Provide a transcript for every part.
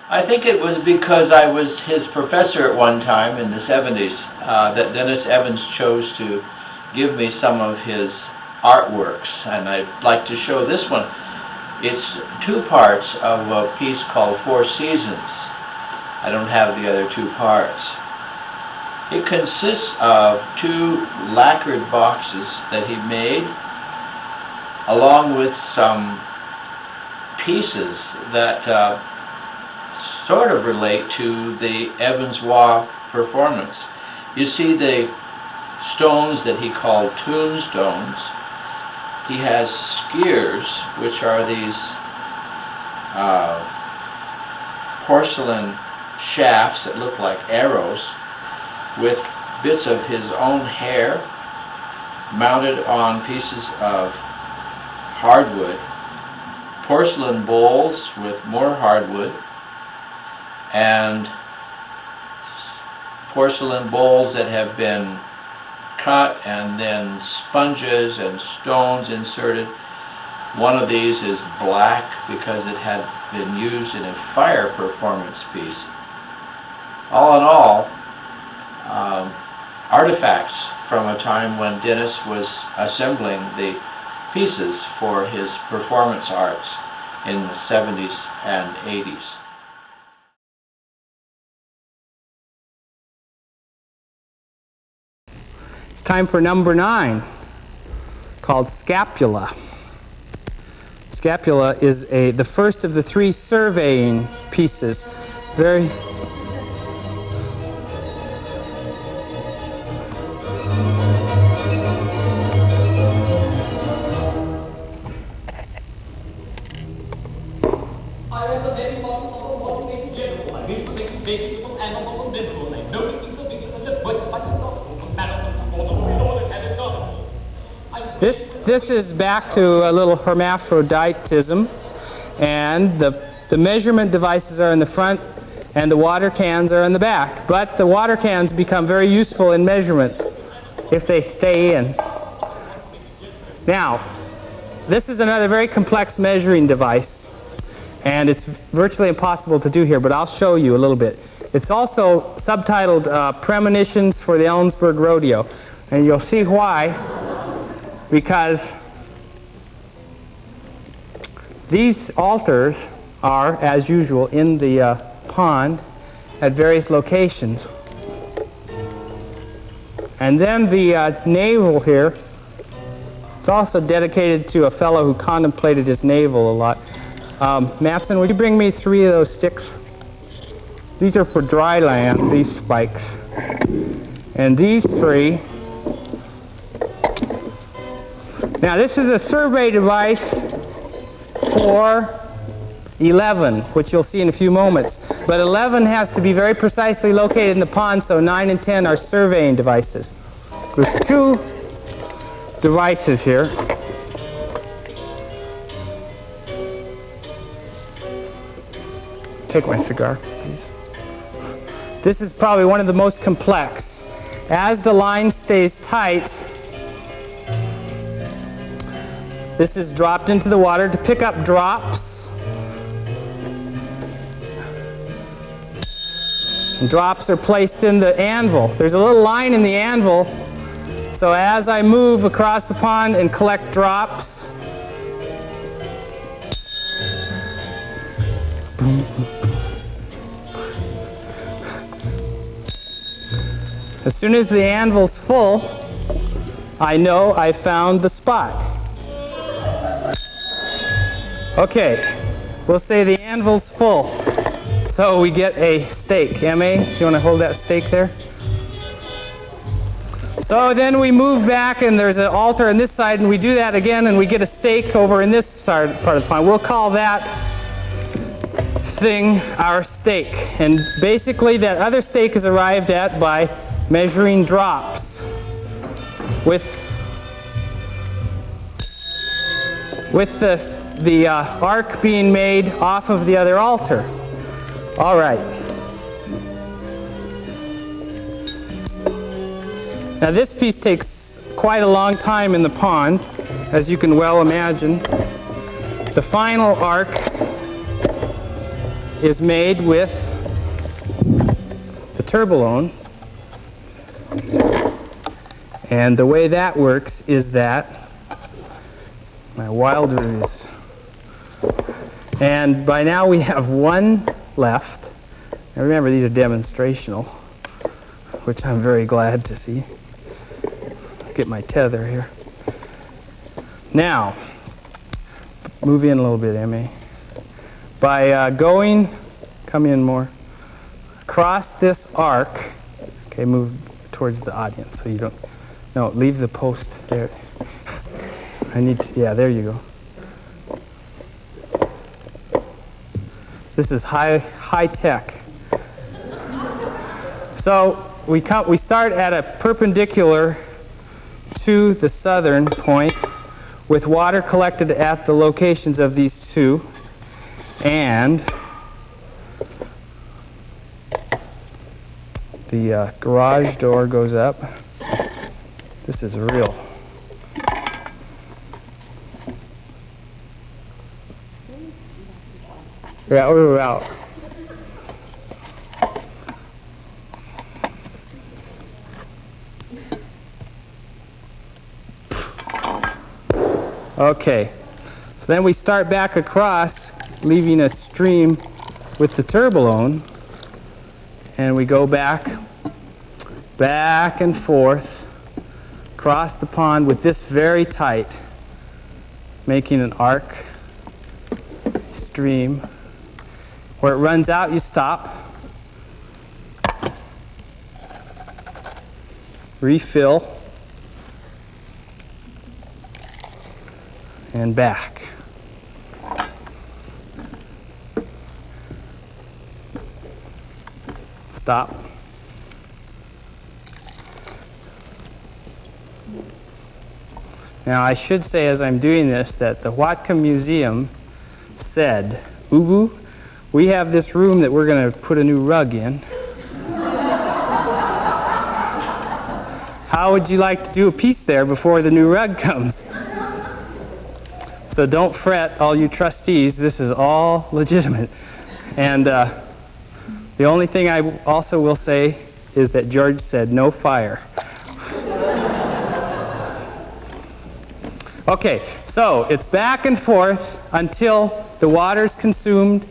I think it was because I was his professor at one time in the 70s that Dennis Evans chose to give me some of his artworks, and I'd like to show this one. It's two parts of a piece called Four Seasons. I don't have the other two parts. It consists of two lacquered boxes that he made, along with some pieces that sort of relate to the Evans-Waugh performance. You see the stones that he called tombstones. He has skiers, which are these porcelain shafts that look like arrows with bits of his own hair mounted on pieces of hardwood, porcelain bowls with more hardwood, and porcelain bowls that have been cut and then sponges and stones inserted. One of these is black because it had been used in a fire performance piece. All in all, artifacts from a time when Dennis was assembling the pieces for his performance arts in the 70s and 80s. Time for number 9, called Scapula. Scapula is the first of the 3 surveying pieces. Very This is back to a little hermaphroditism, and the measurement devices are in the front and the water cans are in the back. But the water cans become very useful in measurements if they stay in. Now, this is another very complex measuring device, and it's virtually impossible to do here, but I'll show you a little bit. It's also subtitled Premonitions for the Ellensburg Rodeo, and you'll see why. Because these altars are, as usual, in the pond at various locations. And then the navel here, it's also dedicated to a fellow who contemplated his navel a lot. Matson, would you bring me 3 of those sticks? These are for dry land, these spikes. And these 3. Now this is a survey device for 11, which you'll see in a few moments. But 11 has to be very precisely located in the pond, so 9 and 10 are surveying devices. There's 2 devices here. Take my cigar, please. This is probably one of the most complex. As the line stays tight, this is dropped into the water to pick up drops. And drops are placed in the anvil. There's a little line in the anvil, so as I move across the pond and collect drops, as soon as the anvil's full, I know I found the spot. Okay, we'll say the anvil's full, so we get a stake. M.A., do you want to hold that stake there? So then we move back, and there's an altar on this side, and we do that again, and we get a stake over in this part of the pond. We'll call that thing our stake. And basically that other stake is arrived at by measuring drops with the arc being made off of the other altar. All right. Now this piece takes quite a long time in the pond, as you can well imagine. The final arc is made with the turbolone. And the way that works is that my Wilder is, and by now we have one left. And remember, these are demonstrational, which I'm very glad to see. Get my tether here. Now, move in a little bit, M.A. By going, come in more, across this arc, okay, move towards the audience so you don't, no, leave the post there. I need to, yeah, there you go. This is high tech. So we start at a perpendicular to the southern point with water collected at the locations of these two, and the garage door goes up. This is real. Yeah, we're out. Okay, so then we start back across, leaving a stream with the turbolone, and we go back and forth across the pond with this very tight, making an arc stream. Where it runs out, you stop, refill, and back. Stop. Now I should say as I'm doing this that the Whatcom Museum said, "Ubu, we have this room that we're going to put a new rug in. How would you like to do a piece there before the new rug comes?" So don't fret, all you trustees, this is all legitimate. And the only thing I also will say is that George said no fire. Okay, so it's back and forth until the water's consumed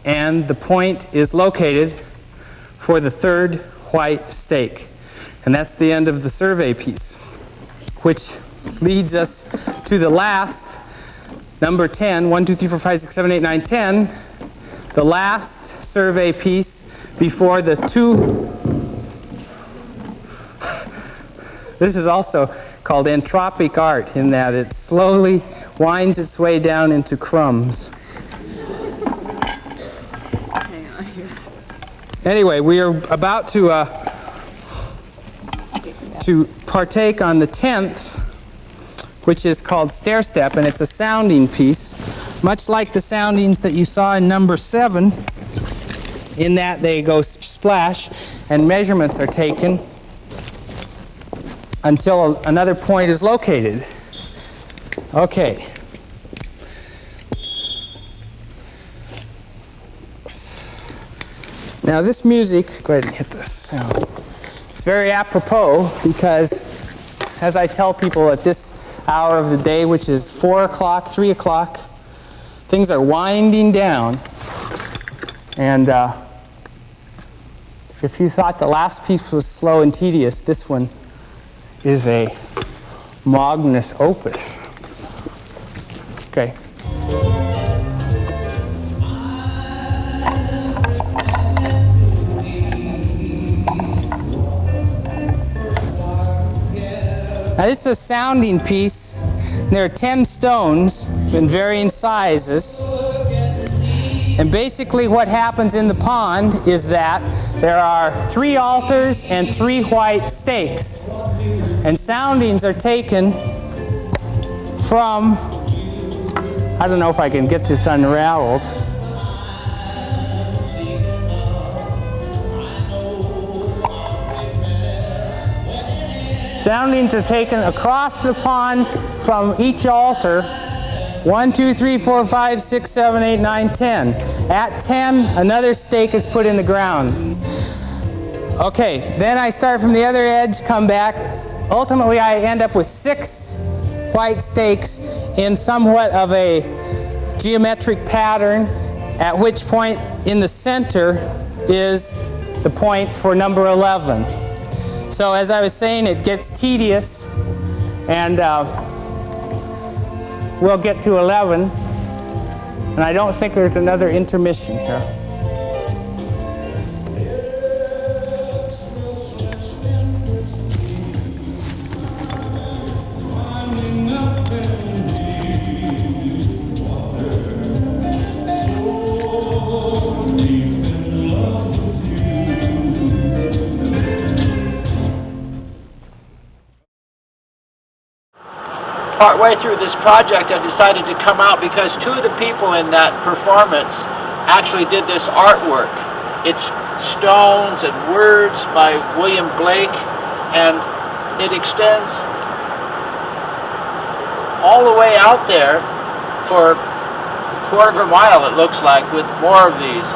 and the point is located for the third white stake. And that's the end of the survey piece, which leads us to the last, number 10, 1, 2, 3, 4, 5, 6, 7, 8, 9, 10, the last survey piece before the two. This is also called entropic art in that it slowly winds its way down into crumbs. Anyway, we are about to partake on the 10th, which is called stair step, and it's a sounding piece, much like the soundings that you saw in number 7, in that they go splash and measurements are taken until another point is located. Okay. Now this music, go ahead and hit this. It's very apropos because, as I tell people at this hour of the day, which is 4 o'clock, 3 o'clock, things are winding down. And if you thought the last piece was slow and tedious, this one is a magnus opus. Okay. Now this is a sounding piece. There are 10 stones in varying sizes. And basically what happens in the pond is that there are 3 altars and 3 white stakes. And soundings are taken from, I don't know if I can get this unraveled. Soundings are taken across the pond from each altar 1, 2, 3, 4, 5, 6, 7, 8, 9, 10. At 10, another stake is put in the ground. Okay, then I start from the other edge, come back. Ultimately, I end up with 6 white stakes in somewhat of a geometric pattern, at which point in the center is the point for number 11. So as I was saying, it gets tedious, and we'll get to 11, and I don't think there's another intermission here. Partway through this project, I decided to come out because 2 of the people in that performance actually did this artwork. It's Stones and Words by William Blake, and it extends all the way out there for a quarter of a mile, it looks like, with more of these.